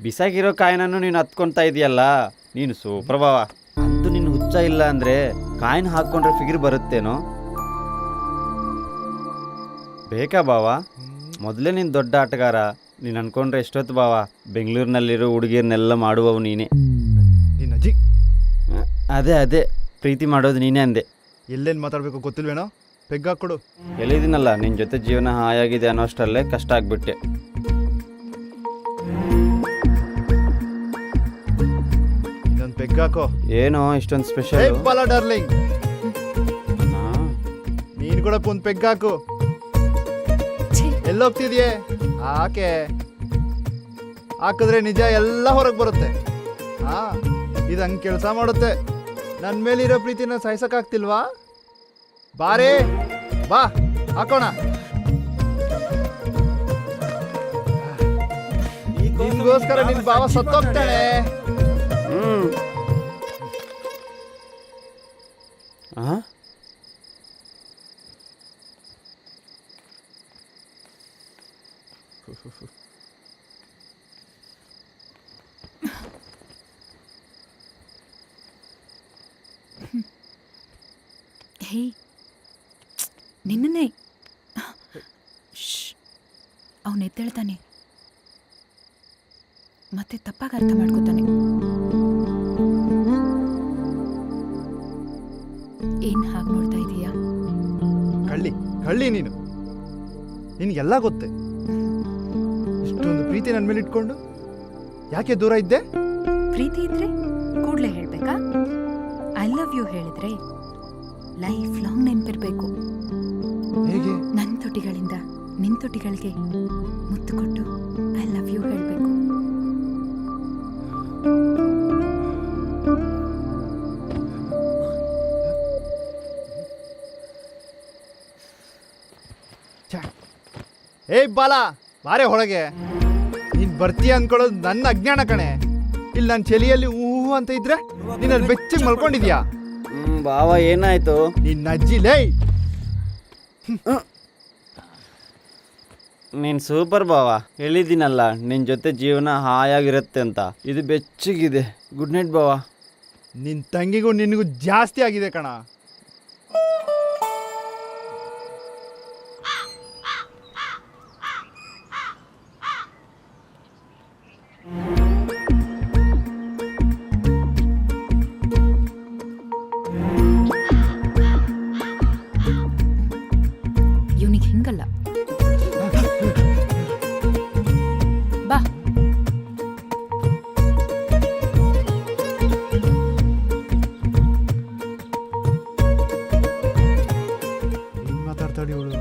ಬಿಸಾಗಿರೋ ಕಾಯಿನನ್ನು ನೀನು ಹತ್ಕೊಳ್ತಾ ಇದೆಯಲ್ಲ, ನೀನು ಸೂಪರ್ ಬಾವ. ಅಂತೂ ನಿನ್ನ ಹುಚ್ಚ ಇಲ್ಲ ಅಂದರೆ ಕಾಯಿನ್ ಹಾಕ್ಕೊಂಡ್ರೆ ಫಿಗರ್ ಬರುತ್ತೇನೋ? ಬೇಕಾ ಬಾವ? ಮೊದಲೇ ನೀನು ದೊಡ್ಡ ಆಟಗಾರ. ನೀನು ಅನ್ಕೊಂಡ್ರೆ ಎಷ್ಟೊತ್ತು ಬಾವ, ಬೆಂಗಳೂರಿನಲ್ಲಿರೋ ಹುಡುಗಿಯರನ್ನೆಲ್ಲ ಮಾಡುವವು ನೀನೇ. ಅಜ್ಜಿ ಅದೇ ಪ್ರೀತಿ ಮಾಡೋದು ನೀನೇ ಅಂದೆ. ಎಲ್ಲೇನು ಮಾತಾಡಬೇಕು ಗೊತ್ತಿಲ್ವೇನೋ, ಪೆಗ್ಗಾಕೊಡು. ಎಲ್ಲಿದ್ದೀನಲ್ಲ, ನಿನ್ನ ಜೊತೆ ಜೀವನ ಹಾಯಾಗಿದೆ ಅನ್ನೋಷ್ಟರಲ್ಲೇ ಕಷ್ಟ ಆಗಿಬಿಟ್ಟೆ. ಇದೊಂದು ಪೆಗ್ಗಾಕೋ. ಏನೋ ಇಷ್ಟೊಂದು ಸ್ಪೆಷಲ್? ಬಲ ಡಾರ್ಲಿಂಗ್, ನೀನು ಕೂಡ ಒಂದು ಪೆಗ್ಗಾಕು. ಎಲ್ಲೋಗ್ತಿದ್ಯೆ? ಆಕೆ ಹಾಕಿದ್ರೆ ನಿಜ ಎಲ್ಲ ಹೊರಗೆ ಬರುತ್ತೆ. ಇದು ಹಂಗೆ ಕೆಲಸ ಮಾಡುತ್ತೆ. ನನ್ನ ಮೇಲಿರೋ ಪ್ರೀತಿನ ಸಾಯಿಸೋಕ್ಕಾಗ್ತಿಲ್ವಾ? ಬಾರೇ ಬಾ ಹಾಕೋಣ. ನಿನ್ಗೋಸ್ಕರ ನಿನ್ ಭಾವ ಸತ್ತೋಗ್ತಾಳೆ. ಹೇ, ನಿನ್ನೆ ಅವನು ಎದ್ದೇಳ್ತಾನೆ, ಮತ್ತೆ ತಪ್ಪಾಗಿ ಅರ್ಥ ಮಾಡ್ಕೋತಾನೆ. ಏನ್ ಹಾಗೆ ನೋಡ್ತಾ ಇದೀಯಾ? ಕಳ್ಳಿ ನೀನು. ನಿನ್ಗೆಲ್ಲ ಗೊತ್ತೆ. ಇಷ್ಟೊಂದು ಪ್ರೀತಿ ನನ್ನ ಮೇಲೆ ಇಟ್ಕೊಂಡು ಯಾಕೆ ದೂರ ಇದ್ದೆ? ಪ್ರೀತಿ ಇದ್ರೆ ಕೂಡ್ಲೆ ಹೇಳ್ಬೇಕಾ? ಐ ಲವ್ ಯು ಹೇಳಿದ್ರೆ ಲೈಫ್ ಲಾಂಗ್ ನೆನಪಿರ್ಬೇಕು. ಹೇಗೆ? ನನ್ನ ತುಟಿಗಳಿಂದ ನಿನ್ನ ತುಟಿಗಳಿಗೆ ಮುತ್ತು ಕೊಟ್ಟು ಐ ಲವ್ ಯು ಹೇಳಬೇಕು. ಬಾಲ ಬಾರೆ ಹೊರಗೆ. ನೀನ್ ಬರ್ತೀಯ ಅನ್ಕೊಳ್ಳೋದು ನನ್ನ ಅಜ್ಞಾನ ಕಣೆ. ಇಲ್ಲಿ ನನ್ನ ಚಳಿಯಲ್ಲಿ ಅಂತ ಇದ್ರೆ ನೀನ್ ಅಲ್ಲಿ ಬೆಚ್ಚಗೆ ಮಲ್ಕೊಂಡಿದ್ಯಾ? ಬಾವ ಏನಾಯ್ತು? ನಿನ್ನ ಅಜ್ಜಿ ಲೇ. ನೀನು ಸೂಪರ್ ಬಾವ. ಹೇಳಿದ್ದೀನಲ್ಲ ನಿನ್ನ ಜೊತೆ ಜೀವನ ಹಾಯಾಗಿರುತ್ತೆ ಅಂತ. ಇದು ಬೆಚ್ಚಗಿದೆ. ಗುಡ್ ನೈಟ್ ಬಾವ. ನಿನ್ನ ತಂಗಿಗೂ ನಿನಗೂ ಜಾಸ್ತಿ ಆಗಿದೆ ಕಣ. ಇವನಿಗೆ ಹಿಂಗಲ್ಲ. ಬಾ. ಏನ್ ಮಾತಾಡ್ತಾಡಿ ಇವಳು?